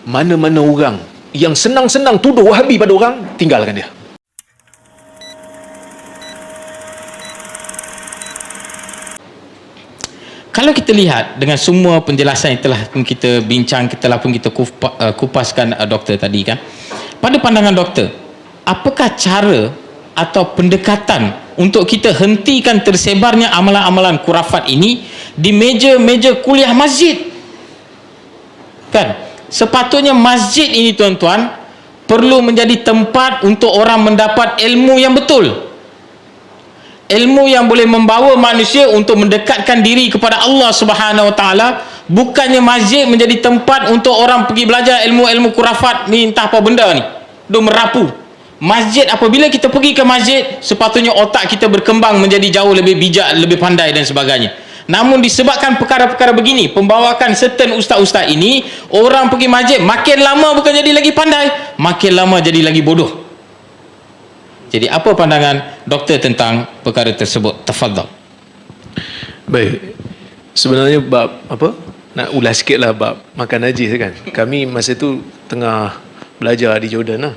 Mana-mana orang yang senang-senang tuduh Wahabi pada orang, tinggalkan dia. Kalau kita lihat dengan semua penjelasan yang telah pun kita bincang, telah pun kita kupaskan doktor tadi kan, pada pandangan doktor, apakah cara atau pendekatan untuk kita hentikan tersebarnya amalan-amalan kurafat ini di meja-meja kuliah masjid? Kan? Sepatutnya masjid ini tuan-tuan perlu menjadi tempat untuk orang mendapat ilmu yang betul. Ilmu yang boleh membawa manusia untuk mendekatkan diri kepada Allah Subhanahu Wa Taala, bukannya masjid menjadi tempat untuk orang pergi belajar ilmu-ilmu kurafat ni, entah apa benda ni, dia merapu. Masjid, apabila kita pergi ke masjid, sepatutnya otak kita berkembang menjadi jauh lebih bijak, lebih pandai dan sebagainya. Namun disebabkan perkara-perkara begini, pembawakan certain ustaz-ustaz ini, orang pergi masjid makin lama bukan jadi lagi pandai, makin lama jadi lagi bodoh. Jadi apa pandangan doktor tentang perkara tersebut? Tafadhal. Baik. Sebenarnya bab apa? Nak ulas sikitlah bab makan najis kan. Kami masa tu tengah belajar di Jordan lah.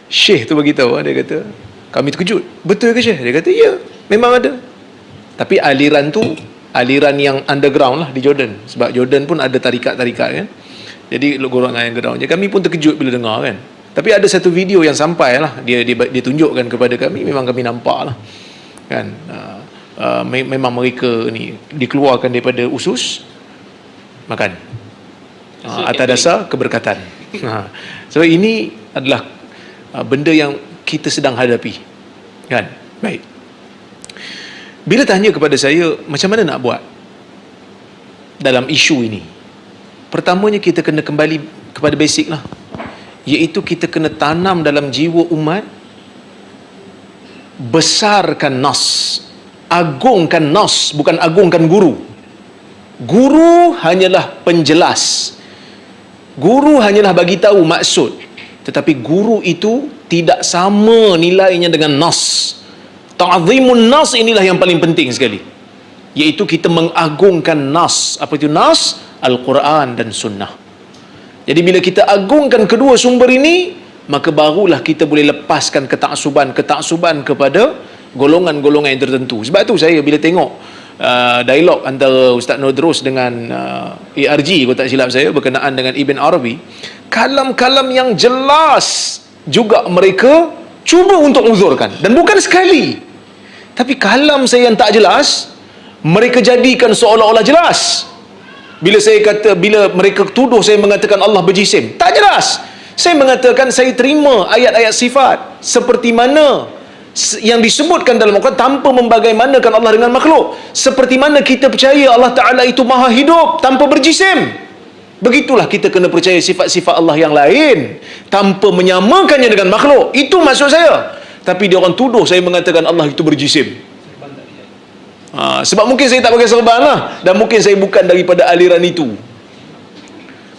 Syekh tu bagi tahu, dia kata, kami terkejut. Betul ke Syekh? Dia kata, ya, memang ada. Tapi aliran tu aliran yang underground lah di Jordan. Sebab Jordan pun ada tarikat-tarikat kan. Jadi golongan yang underground. Jadi kami pun terkejut bila dengar kan. Tapi ada satu video yang sampai lah, dia tunjukkan kepada kami, memang kami nampak lah kan, memang mereka ni dikeluarkan daripada usus makan atas dasar keberkatan. Sebab ini adalah benda yang kita sedang hadapi kan. Baik, bila tanya kepada saya macam mana nak buat dalam isu ini, pertamanya kita kena kembali kepada basic lah, iaitu kita kena tanam dalam jiwa umat, besarkan nas, agungkan nas, bukan agungkan guru. Guru hanyalah penjelas, guru hanyalah bagi tahu maksud, tetapi guru itu tidak sama nilainya dengan nas. Ta'zimun nas inilah yang paling penting sekali, iaitu kita mengagungkan nas. Apa itu nas? Al-Quran dan Sunnah. Jadi bila kita agungkan kedua sumber ini, maka barulah kita boleh lepaskan ketaksuban kepada golongan-golongan yang tertentu. Sebab tu saya bila tengok dialog antara Ustaz Nodros dengan ARG, kalau tak silap saya, berkenaan dengan Ibn Arabi, kalam-kalam yang jelas juga mereka cuba untuk uzurkan, dan bukan sekali. Tapi kalam saya yang tak jelas, mereka jadikan seolah-olah jelas. Bila saya kata, bila mereka tuduh saya mengatakan Allah berjisim, tak jelas. Saya mengatakan saya terima ayat-ayat sifat seperti mana yang disebutkan dalam Al-Quran tanpa membagaimanakan Allah dengan makhluk. Seperti mana kita percaya Allah Ta'ala itu maha hidup tanpa berjisim, begitulah kita kena percaya sifat-sifat Allah yang lain tanpa menyamakannya dengan makhluk. Itu maksud saya. Tapi dia orang tuduh saya mengatakan Allah itu berjisim. Sebab mungkin saya tak pakai serban lah, dan mungkin saya bukan daripada aliran itu.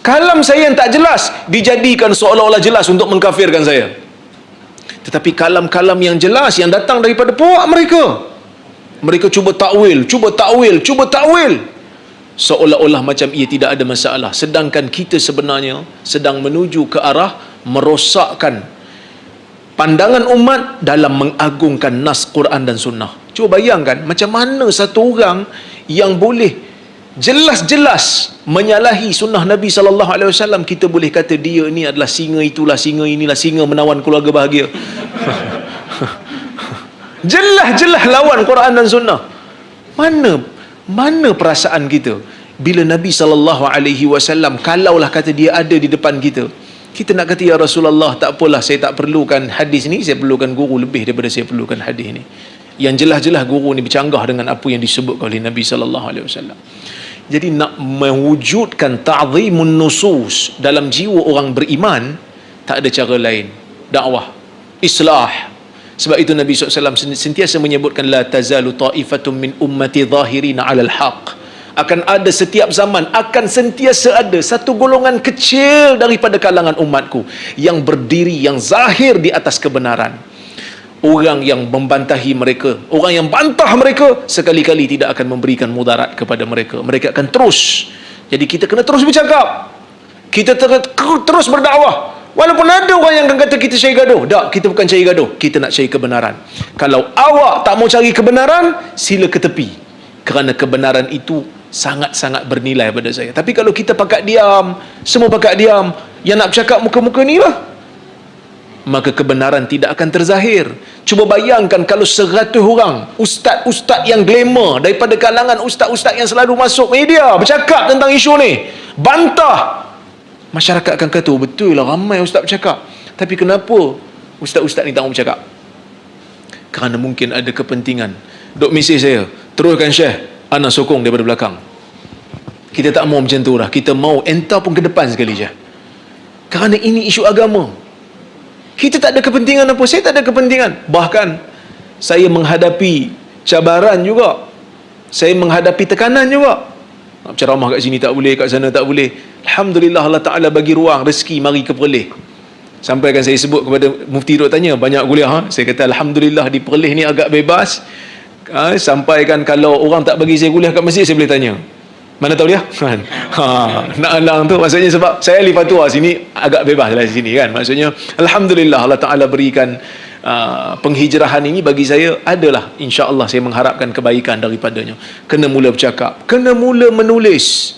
Kalam saya yang tak jelas dijadikan seolah-olah jelas untuk mengkafirkan saya. Tetapi kalam-kalam yang jelas yang datang daripada puak mereka cuba takwil, seolah-olah macam ia tidak ada masalah, sedangkan kita sebenarnya sedang menuju ke arah merosakkan pandangan umat dalam mengagungkan nas Quran dan Sunnah. Cuba bayangkan macam mana satu orang yang boleh jelas-jelas menyalahi sunnah Nabi SAW, kita boleh kata dia ni adalah singa, itulah singa, inilah singa menawan keluarga bahagia. Jelas-jelas lawan Quran dan Sunnah. Mana perasaan kita bila Nabi SAW, kalaulah kata dia ada di depan kita, kita nak kata, ya Rasulullah, tak apalah, saya tak perlukan hadis ni, saya perlukan guru lebih daripada saya perlukan hadis ni. Yang jelas-jelas guru ni bercanggah dengan apa yang disebut oleh Nabi SAW. Jadi nak mewujudkan ta'zimun nusus dalam jiwa orang beriman, tak ada cara lain, dakwah, islah. Sebab itu Nabi SAW sentiasa menyebutkan, la tazalu ta'ifatum min ummati zahirina alal haq. Akan ada setiap zaman, akan sentiasa ada satu golongan kecil daripada kalangan umatku yang berdiri, yang zahir di atas kebenaran. Orang yang membantahi mereka, orang yang bantah mereka, sekali-kali tidak akan memberikan mudarat kepada mereka. Mereka akan terus. Jadi kita kena terus bercakap. Kita terus berdakwah. Walaupun ada orang yang akan kata kita cari gaduh. Tak, kita bukan cari gaduh. Kita nak cari kebenaran. Kalau awak tak mau cari kebenaran, sila ke tepi. Kerana kebenaran itu sangat-sangat bernilai pada saya. Tapi kalau kita pakat diam, semua pakat diam, yang nak bercakap muka-muka ni lah, maka kebenaran tidak akan terzahir. Cuba bayangkan kalau 100 orang ustaz-ustaz yang glamour daripada kalangan ustaz-ustaz yang selalu masuk media bercakap tentang isu ni, bantah, masyarakat akan kata, oh, betul lah ramai ustaz bercakap. Tapi kenapa ustaz-ustaz ni tak mau bercakap? Kerana mungkin ada kepentingan. Dok mesej saya, teruskan Syekh, ana sokong daripada belakang. Kita tak mau macam tu lah. Kita mau entah pun ke depan sekali je. Kerana ini isu agama. Kita tak ada kepentingan apa. Saya tak ada kepentingan. Bahkan saya menghadapi cabaran juga. Saya menghadapi tekanan juga. Nak ceramah kat sini tak boleh, kat sana tak boleh. Alhamdulillah Allah Ta'ala bagi ruang, rezeki mari ke Perlis. Sampai kan saya sebut kepada Mufti, duk tanya banyak kuliah. Saya kata Alhamdulillah di Perlis ni agak bebas. Sampai kan kalau orang tak bagi saya kuliah kat masjid, saya boleh tanya, mana tahu dia? Kan? Nak alang tu maksudnya sebab saya ahli fatwa sini agak bebas lah di sini kan. Maksudnya Alhamdulillah Allah Ta'ala berikan penghijrahan ini bagi saya adalah, insya-Allah saya mengharapkan kebaikan daripadanya. Kena mula bercakap, kena mula menulis.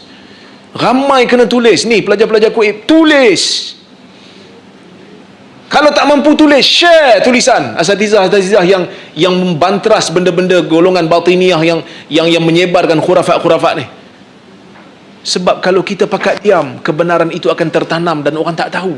Ramai kena tulis. Ni pelajar-pelajar kuib, tulis. Kalau tak mampu tulis, share tulisan asatizah yang membantras benda-benda golongan batiniah yang menyebarkan khurafat-khurafat ni. Sebab kalau kita pakat diam, kebenaran itu akan tertanam dan orang tak tahu.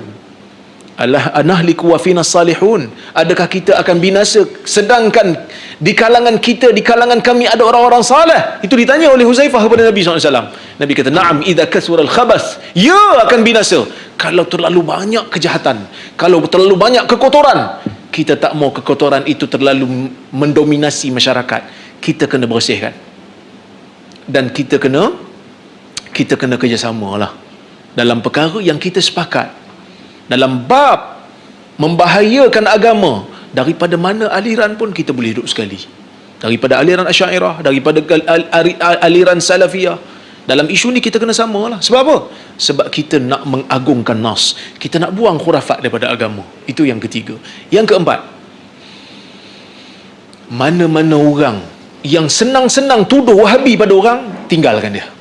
Allah anahliku wa fina salihun. Adakah kita akan binasa sedangkan di kalangan kita, di kalangan kami ada orang-orang saleh? Itu ditanya oleh Huzaifah kepada Nabi SAW. Nabi kata, na'am idza kasura al-khabath, ya akan binasa kalau terlalu banyak kejahatan, kalau terlalu banyak kekotoran. Kita tak mau kekotoran itu terlalu mendominasi masyarakat. Kita kena bersihkan. Dan kita kena kerjasama lah dalam perkara yang kita sepakat. Dalam bab membahayakan agama, daripada mana aliran pun kita boleh duduk sekali. Daripada aliran Asy'ariyah, daripada aliran Salafiyah. Dalam isu ni kita kena sama lah. Sebab apa? Sebab kita nak mengagungkan nas. Kita nak buang khurafat daripada agama. Itu yang ketiga. Yang keempat, mana-mana orang yang senang-senang tuduh Wahabi pada orang, tinggalkan dia.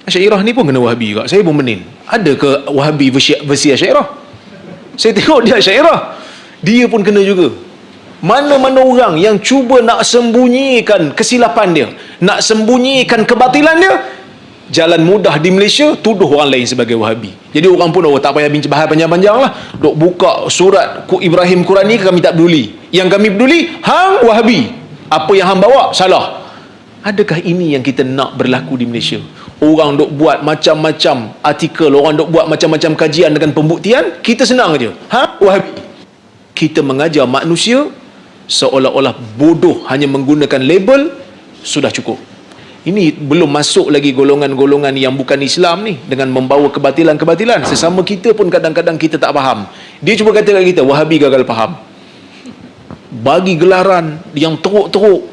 Asy'ariyah ni pun kena Wahabi juga. Saya pun menin, ada ke Wahabi versi Asy'ariyah? Saya tengok dia Asy'ariyah, dia pun kena juga. Mana-mana orang yang cuba nak sembunyikan kesilapan dia, nak sembunyikan kebatilan dia, jalan mudah di Malaysia tuduh orang lain sebagai Wahabi. Jadi orang pun tak payah bincang panjang-panjang lah. Dok buka surat Ibrahim Qurani, kami tak peduli. Yang kami peduli, hang Wahabi. Apa yang hang bawa salah. Adakah ini yang kita nak berlaku di Malaysia? Orang dok buat macam-macam artikel, orang dok buat macam-macam kajian dengan pembuktian, kita senang aja. Wahabi. Kita mengajar manusia seolah-olah bodoh hanya menggunakan label sudah cukup. Ini belum masuk lagi golongan-golongan yang bukan Islam ni dengan membawa kebatilan-kebatilan. Sesama kita pun kadang-kadang kita tak faham. Dia cuba kata kat kita, Wahabi gagal faham. Bagi gelaran yang teruk-teruk.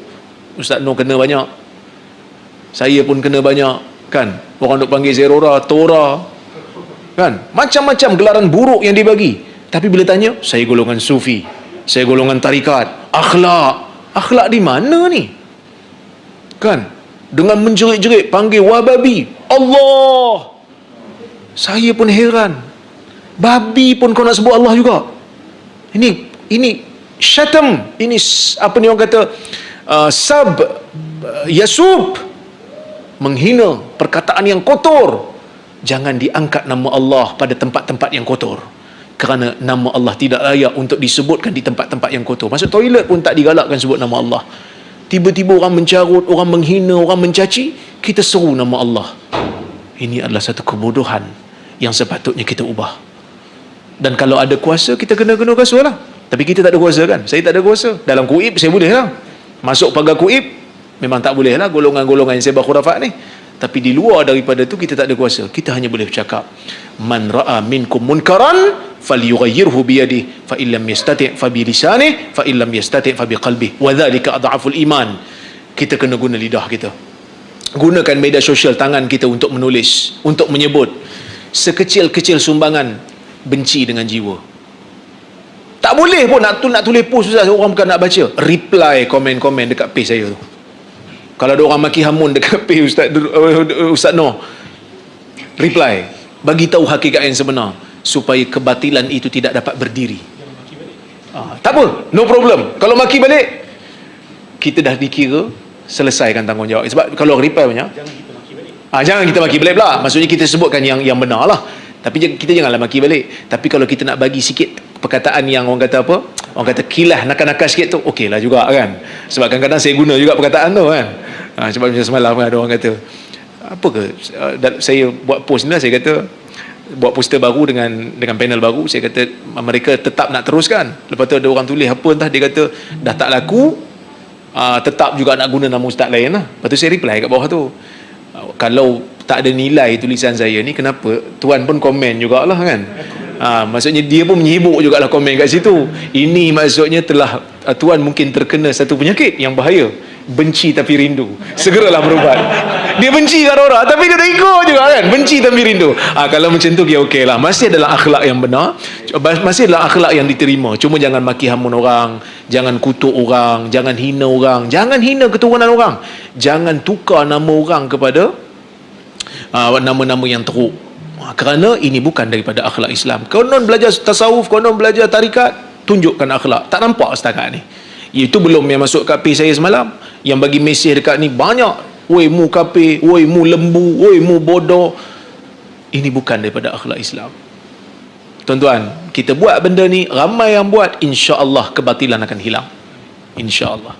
Ustaz Noh kena banyak. Saya pun kena banyak. Kan? Orang duk panggil Zerora, Tora. Kan? Macam-macam gelaran buruk yang dibagi. Tapi bila tanya, saya golongan Sufi. Saya golongan tarikat. Akhlak. Akhlak di mana ni? Kan? Dengan menjerit-jerit panggil Wahabi. Allah. Saya pun heran. Babi pun kau nak sebut Allah juga. Ini syatam. Ini apa ni orang kata, yasub, menghina, perkataan yang kotor. Jangan diangkat nama Allah pada tempat-tempat yang kotor, kerana nama Allah tidak layak untuk disebutkan di tempat-tempat yang kotor. Masuk toilet pun tak digalakkan sebut nama Allah. Tiba-tiba orang mencarut, orang menghina, orang mencaci, kita seru nama Allah. Ini adalah satu kebodohan yang sepatutnya kita ubah. Dan kalau ada kuasa, kita kena kuasa lah. Tapi kita tak ada kuasa kan? Saya tak ada kuasa. Dalam kuib saya boleh lah. Masuk pagar kuib memang tak boleh lah, golongan-golongan yang sebar khurafat ni. Tapi di luar daripada tu kita tak ada kuasa. Kita hanya boleh bercakap, man ra'a minkum munkaran falyughayyirhu biyadihi fa illam yastati' fa bi lisanihi fa illam yastati' fa bi qalbihi wa dhalika adhaful iman. Kita kena guna lidah kita. Gunakan media sosial tangan kita untuk menulis, untuk menyebut. sekecil-kecil sumbangan benci dengan jiwa. Tak boleh pun nak tulis post Ustaz, orang bukan nak baca. Reply komen-komen dekat page saya tu. Kalau ada orang maki hamun dekat page Ustaz Noh, reply, bagi tahu hakikat yang sebenar supaya kebatilan itu tidak dapat berdiri. Tak apa, no problem. Kalau maki balik, kita dah dikira selesaikan tanggungjawab. Sebab kalau reply banyak, jangan kita maki balik pula. Maksudnya kita sebutkan yang benar lah. Tapi kita janganlah maki balik. Tapi kalau kita nak bagi sikit perkataan yang orang kata apa, orang kata kilah nakal-nakal sikit tu, okey lah juga kan. Sebab kadang-kadang saya guna juga perkataan tu kan. Sebab macam semalam kan ada orang kata, apa ke, saya buat post ni lah, saya kata buat poster baru dengan panel baru, saya kata mereka tetap nak teruskan. Lepas tu ada orang tulis apa entah, dia kata dah tak laku, tetap juga nak guna nama ustaz lain lah. Lepas tu saya reply kat bawah tu, kalau tak ada nilai tulisan saya ni, kenapa tuan pun komen jugalah kan. Maksudnya dia pun menyibuk jugalah komen kat situ. Ini maksudnya telah tuan mungkin terkena satu penyakit yang bahaya, benci tapi rindu. Segeralah berubat. Dia benci kat orang tapi dia dah ikut juga kan, benci tapi rindu. Kalau macam tu ya okey lah, masih adalah akhlak yang benar, masih adalah akhlak yang diterima. Cuma jangan maki hamun orang, jangan kutuk orang, jangan hina orang, jangan hina keturunan orang, jangan tukar nama orang kepada nama-nama yang teruk. Kerana ini bukan daripada akhlak Islam. Konon belajar tasawuf, konon belajar tarikat, tunjukkan akhlak. Tak nampak setakat ni. Itu belum yang masuk kat page saya semalam, yang bagi mesej dekat ni banyak. Woi mu kafir, woi mu lembu, woi mu bodoh. Ini bukan daripada akhlak Islam. Tuan-tuan, kita buat benda ni, ramai yang buat, insya-Allah kebatilan akan hilang. Insya-Allah.